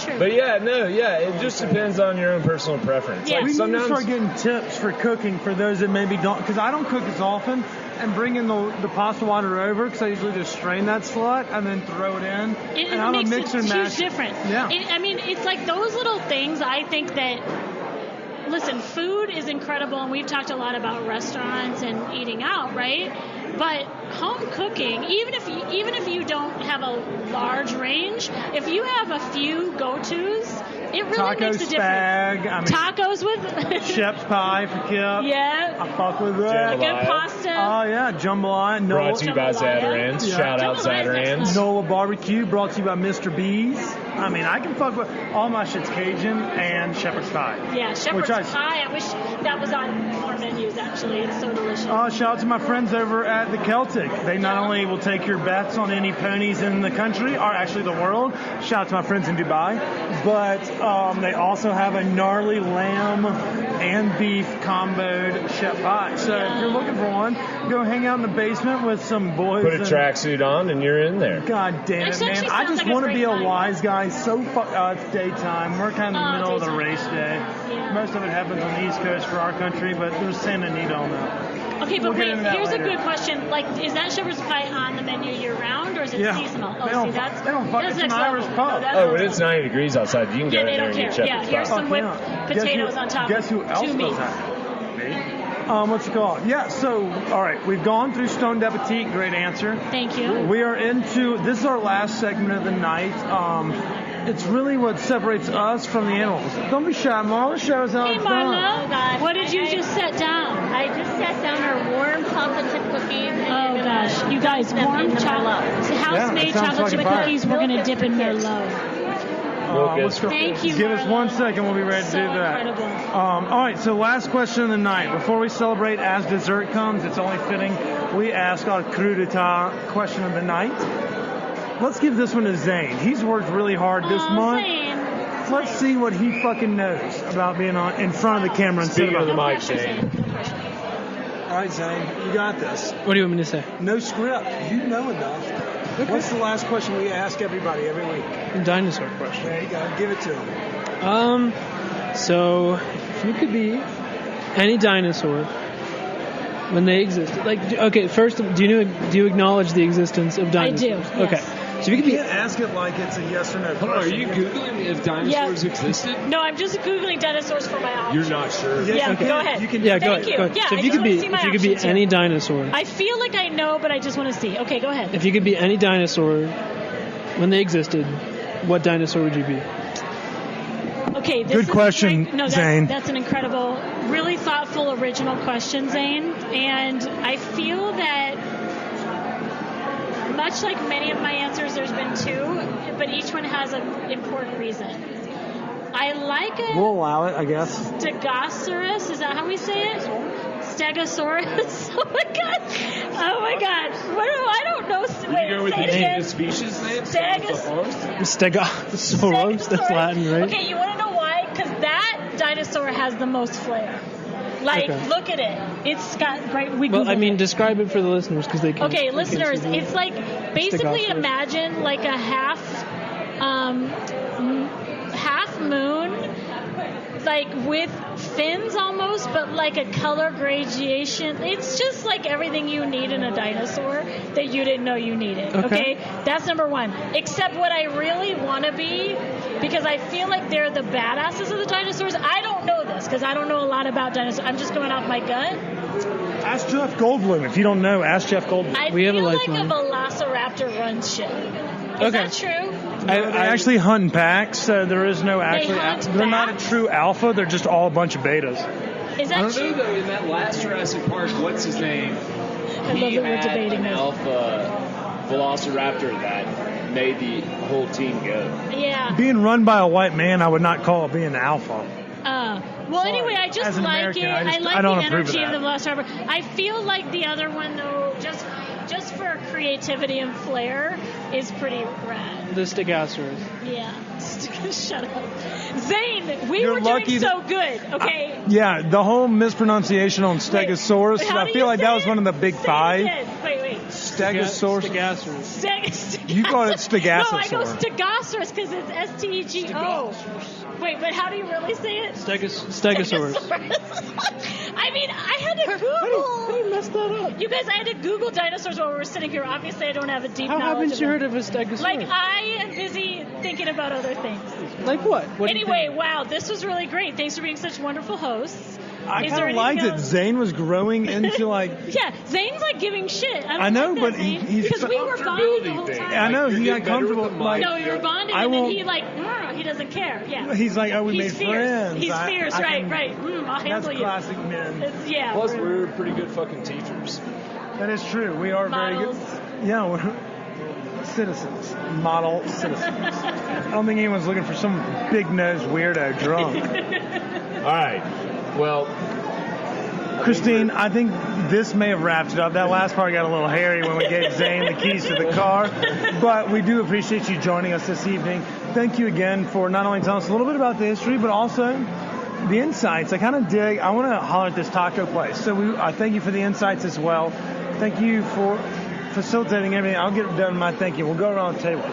true. But it just depends on your own personal preference. Yeah. Like We need to sometimes start getting tips for cooking for those that maybe don't, because I don't cook as often, and bringing the pasta water over, because I usually just strain that slut and then throw it in. It I'm makes a mixer a and huge mash. difference. Yeah. It's like those little things. I think that. Listen, food is incredible, and we've talked a lot about restaurants and eating out, right? But home cooking, even if you don't have a large range, if you have a few go-tos, it really Taco makes a spag, difference. Tacos with Shep's pie for Kip. Yeah. I fuck with that. Good pasta. Oh, yeah. Jambalaya. brought to you by Jambalaya. Zatarans. Yeah. Shout out Jambalaya is Zatarans. Nola Barbecue, brought to you by Mr. B's. I mean, I can fuck with all my shit's Cajun and shepherd's pie. Yeah, shepherd's Which pie. I wish that was on more menus, actually. It's so delicious. Shout out to my friends over at the Celtic. They not only will take your bets on any ponies in the country, or actually the world. Shout out to my friends in Dubai. But they also have a gnarly lamb and beef comboed chef pie. So if you're looking for one, go hang out in the basement with some boys. Put a tracksuit on and you're in there. God damn it, man. I just want to be a wise guy. It's daytime. We're kind of in the middle of the race day. Yeah. Most of it happens on the East Coast for our country, but there's Santa Anita on that. Okay, but We'll get into that here's later. a good question. Like, is that shepherd's pie on the menu year-round, or is it seasonal? They don't fuck- that's it's next an Irish level. pub. No, that's Oh, next when it's level. 90 degrees outside, you can go Yeah, in they there don't and care. get Yeah, shepherd's here's pie. some whipped potatoes on top. Guess who else Two does meats. that? Me. What's it called? Yeah, so, all right, we've gone through Stoned Appetit. Great answer. Thank you. We are this is our last segment of the night. It's really what separates us from the animals. Don't be shy, Marla. Show us how Hey, it's done. Marla, what did you just set down? I just set down our warm chocolate chip cookies. Oh, gosh. You guys, warm chocolate. House-made that sounds chocolate like chip a fire. cookies. We're going to dip in Merlot. Let's go. Thank you, Give us Marla. 1 second. We'll be ready to So do that. incredible. All right, so last question of the night. Before we celebrate as dessert comes, it's only fitting we ask our coup d'etat question of the night. Let's give this one to Zane. He's worked really hard this month. Zane. Let's see what he fucking knows about being in front of the camera instead Speaking of the of mic, Zane. All right, Zane, you got this. What do you want me to say? No script. You know enough. What's the last question we ask everybody every week? Dinosaur question. There you go. Give it to him. So if you could be any dinosaur when they existed, okay, first, do you acknowledge the existence of dinosaurs? I do. Okay. Yes. So if you could You be can't ask it like it's a yes or no question. Are you Googling if dinosaurs existed? No, I'm just Googling dinosaurs for my options. You're not sure. Yeah, Okay. go ahead. You can- Yeah, go Thank you. ahead. Yeah, So if I you just could be wanna see my options any here. dinosaur, I feel like I know, but I just want to see. Okay, go ahead. if you could be any dinosaur when they existed, what dinosaur would you be? Okay, this Good is question, great. No, Zane. That's an incredible, really thoughtful, original question, Zane. And I feel that, much like many of my answers, there's been two, but each one has an important reason. I like it. We'll allow it, I guess. Stegosaurus, is that how we say it? Stegosaurus. Oh my god. Oh my god. I don't know. Wait, You go with say the it name again. of the species name? Stegosaurus, that's Latin, right? Okay, you want to know why? Because that dinosaur has the most flair. Like, Okay. look at it. It's got great. Well, I mean, describe it for the listeners because they can't. okay, they can't see listeners, the- it's like basically Stegosaurus. imagine like a half moon, like with fins almost, but like a color gradation. It's just like everything you need in a dinosaur that you didn't know you needed. Okay, that's number one. Except what I really want to be, because I feel like they're the badasses of the dinosaurs. I don't know this because I don't know a lot about dinosaurs. I'm just going off my gut. Ask Jeff Goldblum. If you don't know, ask Jeff Goldblum. I We have a feel like a lifeline. velociraptor runs shit. Is that true? They actually hunt in packs, so there is no actually. hunt They're not a packs? true alpha. They're just all a bunch of betas. Is I that don't know, true? though, in that last Jurassic Park, what's his name? I love that we're debating an this. alpha velociraptor that made the whole team go. Yeah. Being run by a white man, I would not call it being an alpha. Well, anyway, I just As an like American, it. I like don't the approve of energy of that. the Velociraptor. I feel like the other one, though, just for creativity and flair, is pretty rad. The Stegosaurus. Yeah. Shut up. Zane, we You're were lucky doing so good, okay? Yeah, the whole mispronunciation on Stegosaurus. Wait, how I do feel you like say that was it? one of the big Say it five. again. Wait, Wait. Stegosaurus. Stegosaurus. You call it Stegosaurus. No, I go Stegosaurus because it's S-T-E-G-O. Wait, but how do you really say it? Stegosaurus. I mean, I had to Google. How do you mess that up? You guys, I had to Google dinosaurs while we were sitting here. Obviously, I don't have a deep How knowledge haven't you of heard them. of a Stegosaurus? Like, I am busy thinking about other things. Like what? What do you Anyway, think? wow, this was really great. Thanks for being such wonderful hosts. I Is there kind of liked anything it. else? Zane was growing into like. Yeah, Zane's like giving shit. I know, like that, but Zane, he's because we were bonding the whole thing. time. I know, Like, he you're got getting better with comfortable. the Like, No, you were bonding, I and then won't- he like, he doesn't care. Yeah. he's like, oh, we He's made fierce. friends. He's fierce, I right, can- right. I'll That's handle you. classic men. It's, yeah. Plus, we're pretty good fucking teachers. That is true. We are Models. very good. Yeah, we're citizens. Model citizens. I don't think anyone's looking for some big-nosed weirdo drunk. All right. Well, Christine, I think this may have wrapped it up. That last part got a little hairy when we gave Zane the keys to the car. But we do appreciate you joining us this evening. Thank you again for not only telling us a little bit about the history, but also the insights. I kind of dig. I want to holler at this taco place. So I thank you for the insights as well. Thank you for facilitating everything. I'll get done my thank you. We'll go around the table.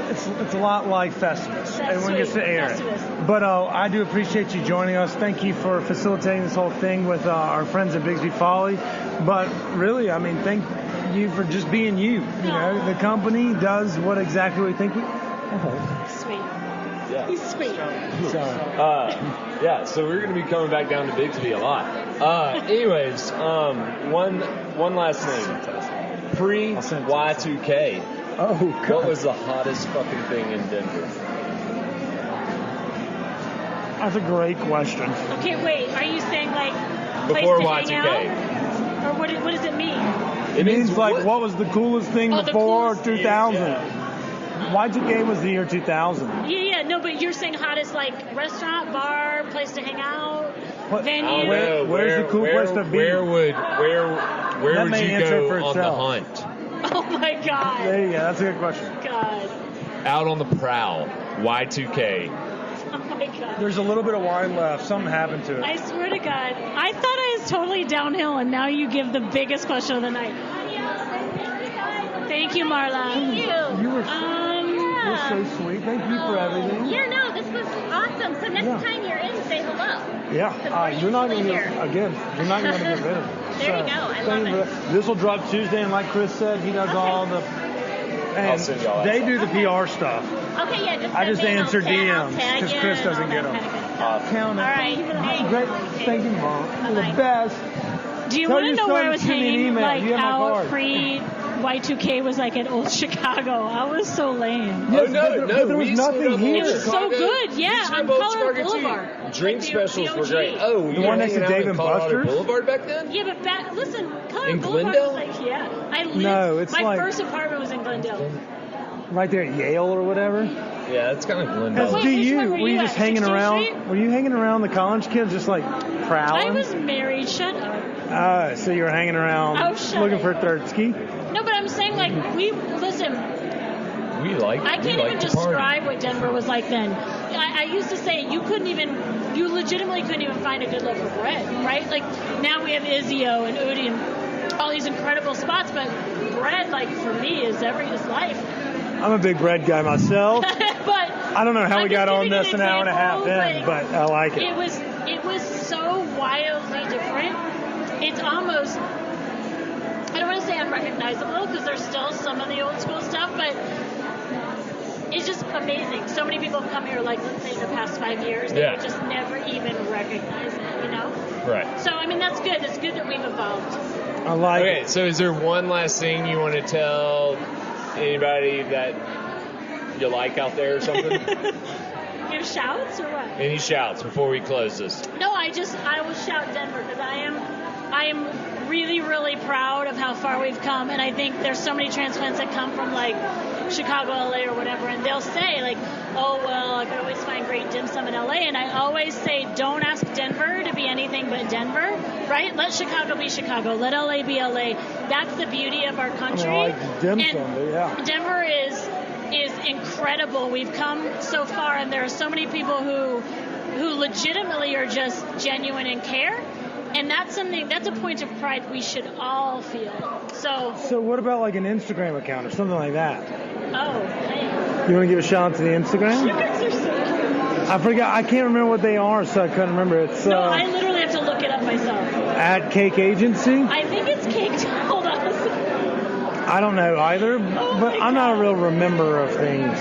It's a lot like Festivus. Everyone gets to air it. But I do appreciate you joining us. Thank you for facilitating this whole thing with our friends at Bigsby Folly. But really, I mean, thank you for just being you. You know, the company does what exactly we think we. Sweet. yeah. He's sweet. Sorry. Yeah, so we're going to be coming back down to Bigsby a lot. Anyways, one last thing. Pre-Y2K, Oh, what God. was the hottest fucking thing in Denver? That's a great question. Okay, wait. Are you saying like place Before to hang Y2K. out? Or what does it mean? It means like what was the coolest thing Oh, the before coolest 2000? Yeah. Y2K was the year 2000. Yeah, no, but you're saying hottest like restaurant, bar, place to hang out, What- venue. I don't know. Where's the cool place to be? Where would may you answer go for on the itself. hunt? Oh my God. There you go. That's a good question. God. Out on the prowl. Y2K. Oh my God. There's a little bit of wine left. Something happened to it. I swear to God, I thought I was totally downhill, and now you give the biggest question of the night. Thank you, Marla. Thank you. You were so sweet. Thank you for everything. Yeah, no, this was awesome. So next Yeah. time you're in, say hello. Yeah. You're not going to here. again. You're not going to get rid of it. There you go. I thank love you it. for that. This will drop Tuesday, and like Chris said, he does all the. I'll And send y'all that they stuff. do the PR stuff. Okay, yeah, just I just send me and answer I'll DMs, tag 'cause you Chris and doesn't all get that them. kind of good stuff. Count it. All right. Great. Thank you, Mom. You're the Bye-bye. best. Do you Tell want to your know son where I to was send me an hanging, email. like You have my out card. pre-Y2K was like at Old Chicago? I was so lame. Yes, Oh, no, but there was we nothing stood up here. It was so Chicago. good, We yeah, stood on up Old Colorado Chicago, too. Boulevard. Drink Like the specials were OG. great. Oh, you The were one next to hanging out Dave in and Colorado Buster's? Boulevard back then? Yeah, but listen, Colorado In Boulevard Glendale? was like, yeah. I lived, No, it's my like- first apartment was in Glendale. Right there at Yale or whatever. Yeah, it's kind of Glendale. That's Wait, do which you? one were Were you you just at? hanging 16th around? Street? Were you hanging around the college kids, just like prowling? I was married. Shut up. So you were hanging around Oh, shut looking it. for a third ski? No, but I'm saying like listen. We like. I can't even describe what Denver was like then. I used to say you legitimately couldn't even find a good loaf of bread, right? Like now we have Izio and Udi and all these incredible spots, but bread, like for me, is life. I'm a big bread guy myself. But I don't know how I'm we just got on giving this an hour and a half example, in, but I like it. It was so wildly different. It's almost, I don't want to say unrecognizable because there's still some of the old school stuff, but it's just amazing. So many people have come here, like let's say in the past 5 years, they would just never even recognize it, you know? Right. So I mean that's good. It's good that we've evolved. I like Okay, it. so is there one last thing you want to tell anybody that you like out there or something? Your shouts or what? Any shouts before we close this? No, I will shout Denver because I am really, really proud of how far we've come, and I think there's so many transplants that come from like Chicago, LA, or whatever, and they'll say like, oh well, I could always find great dim sum in LA, and I always say, don't ask Denver to be anything but Denver, right? Let Chicago be Chicago, let LA be LA. That's the beauty of our country. I like dim sum, and yeah. Denver is incredible. We've come so far, and there are so many people who legitimately are just genuine and care. And that's a point of pride we should all feel. So what about like an Instagram account or something like that? Oh, man. You want to give a shout out to the Instagram? You guys are so cute. I forgot. I can't remember what they are, so I couldn't remember. It's No, I literally have to look it up myself. at Cake Agency. I think it's Cake. Hold on a second. I don't know either, but I'm not a real remember of things.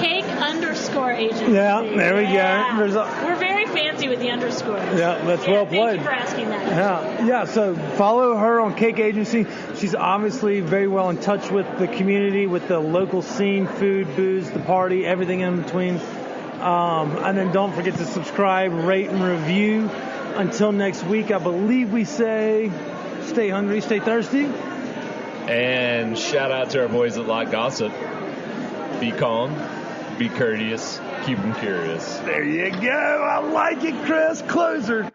Cake_agency. Yeah, there we go. We're very fancy with the underscores. Yeah, that's well Thank played. you for asking that. Yeah. So follow her on Cake Agency. She's obviously very well in touch with the community, with the local scene, food, booze, the party, everything in between. And then don't forget to subscribe, rate, and review. Until next week, I believe we say, stay hungry, stay thirsty. And shout out to our boys that like gossip. Be calm, be courteous, keep them curious. There you go. I like it, Chris. Closer.